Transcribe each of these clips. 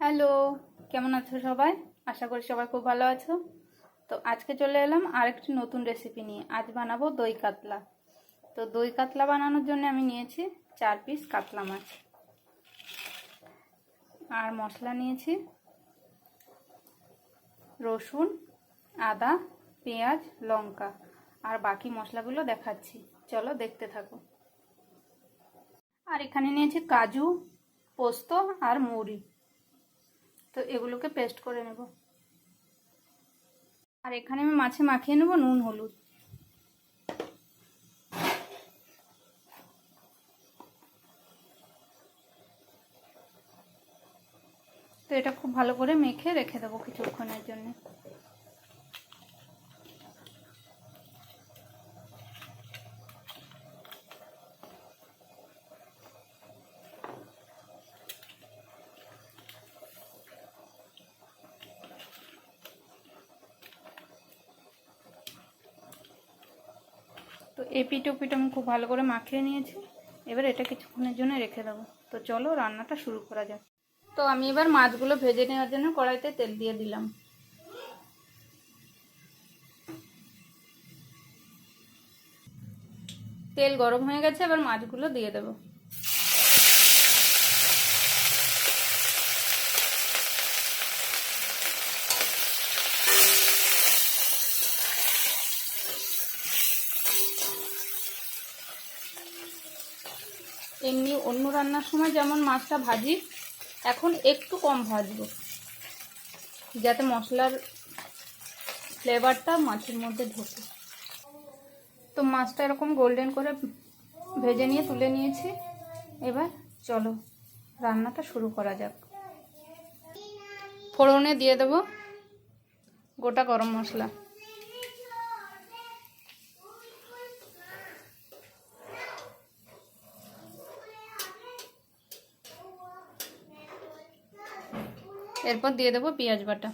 Hello, কেমন আছো সবাই? আশা করি সবাই খুব ভালো আছো। তো আজকে চলে এলাম আরেকটি নতুন রেসিপি নিয়ে। আজ বানাবো দই কাতলা। তো দই কাতলা বানানোর জন্য আমি নিয়েছি 4 পিস কাতলা মাছ, আর মশলা নিয়েছি রসুন, আদা, পেঁয়াজ, লঙ্কা, আর বাকি মশলাগুলো দেখাচ্ছি, চলো দেখতে থাকো। আর এখানে নিয়েছি কাজু, পোস্ত আর মৌরি। তো এগুলোকে পেস্ট করে নেব। আর এখানে আমি মাছে মাখিয়ে নেব নুন হলুদ। তো এটা খুব ভালো করে মেখে রেখে দেবো কিছুক্ষণের জন্য। তো এপিট ওপিট আমি খুব ভালো করে মাখিয়ে নিয়েছি। এবার এটা কিছুক্ষণের জন্য রেখে দেবো। তো চলো রান্নাটা শুরু করা যাক। তো আমি এবার মাছগুলো ভেজে নেওয়ার জন্য কড়াইতে তেল দিয়ে দিলাম। তেল গরম হয়ে গেছে, এবার মাছগুলো দিয়ে দেবো। এমনি অন্য রান্নার সময় যেমন মাছটা ভাজি, এখন একটু কম ভাজবো, যাতে মশলার ফ্লেভারটা মাছের মধ্যে ঢোকে। তো মাছটা এরকম গোল্ডেন করে ভেজে নিয়ে তুলে নিয়েছি। এবার চলো রান্নাটা শুরু করা যাক। ফোড়নে দিয়ে দেব গোটা গরম মশলা, এরপর দিয়ে দেবো পেঁয়াজ বাটা।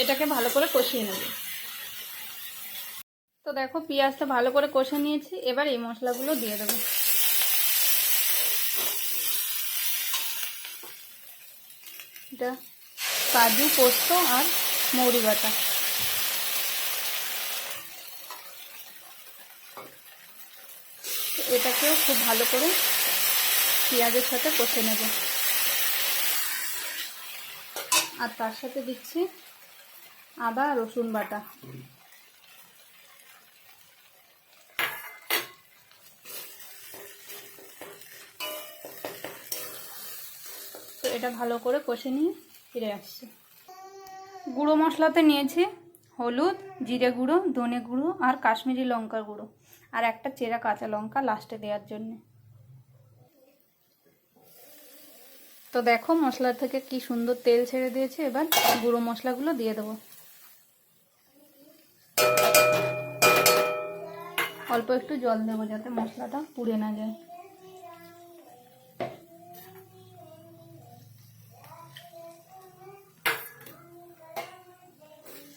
এটাকে ভালো করে কষিয়ে নেব। তো দেখো পেঁয়াজটা ভালো করে কষে নিয়েছি। এবার এই মশলাগুলো দিয়ে দেবো। এটা কাজু, পোস্ত আর মৌরি বাটা। এটাকেও খুব ভালো করে পেঁয়াজের সাথে কষে নেব। আর তার সাথে দিচ্ছি আদা রসুন বাটা। তো এটা ভালো করে কষে নিয়ে ফিরে আসছি। গুঁড়ো মশলাতে নিয়েছি হলুদ, জিরে গুঁড়ো, ধনে গুঁড়ো আর কাশ্মীরি লঙ্কার গুঁড়ো, আর একটা চেরা কাঁচা লঙ্কা লাস্টে দেওয়ার জন্য। তো দেখো মশলা থেকে কি সুন্দর তেল ছেড়ে দিয়েছে। এবার গুঁড়ো মশলাগুলো দিয়ে দেবো। অল্প একটু জল দেবো যাতে মশলাটা পুড়ে না যায়।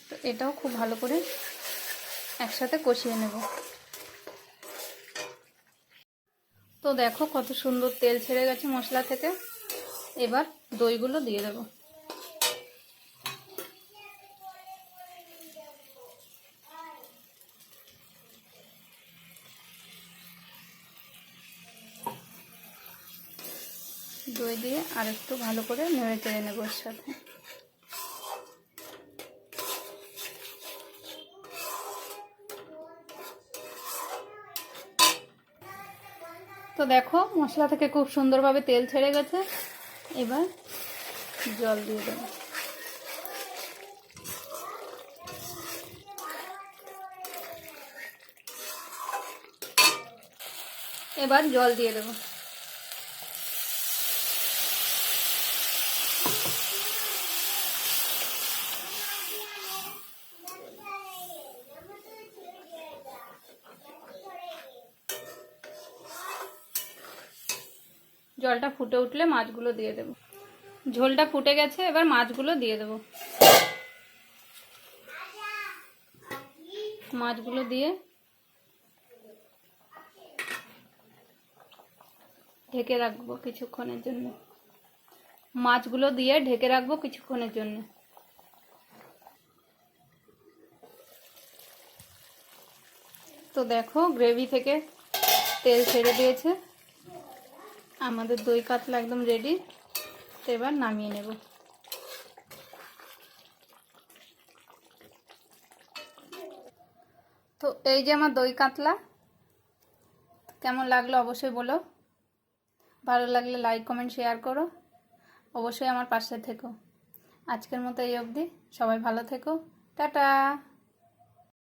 তো এটাও খুব ভালো করে একসাথে কষিয়ে নেব। তো দেখো কত সুন্দর তেল ছেড়ে গেছে মশলা থেকে। এবার দইগুলো দিয়ে দেবো। দই দিয়ে আর একটু ভালো করে নেড়ে চেড়ে নেবো এর সাথে। তো দেখো মশলা থেকে খুব সুন্দরভাবে তেল ছেড়ে গেছে। এবার জল দিয়ে দেবো। এবার জল দিয়ে দেবো। জলটা ফুটে উঠলে মাছগুলো দিয়ে দেবো। ঝোলটা ফুটে গেছে, এবার মাছগুলো দিয়ে দেবো। মাছগুলো দিয়ে ঢেকে রাখবো কিছুক্ষণের জন্য। মাছগুলো দিয়ে ঢেকে রাখবো কিছুক্ষণের জন্য। তো দেখো গ্রেভি থেকে তেল ছেড়ে দিয়েছে, আমাদের দই কাতলা একদম রেডি। তো এবার নামিয়ে নেব। তো এই যে আমার দই কাতলা, কেমন লাগলো অবশ্যই বলো। ভালো লাগলে লাইক কমেন্ট শেয়ার করো, অবশ্যই আমার পাশে থেকো। আজকের মতো এই অবধি, সবাই ভালো থেকো, টাটা।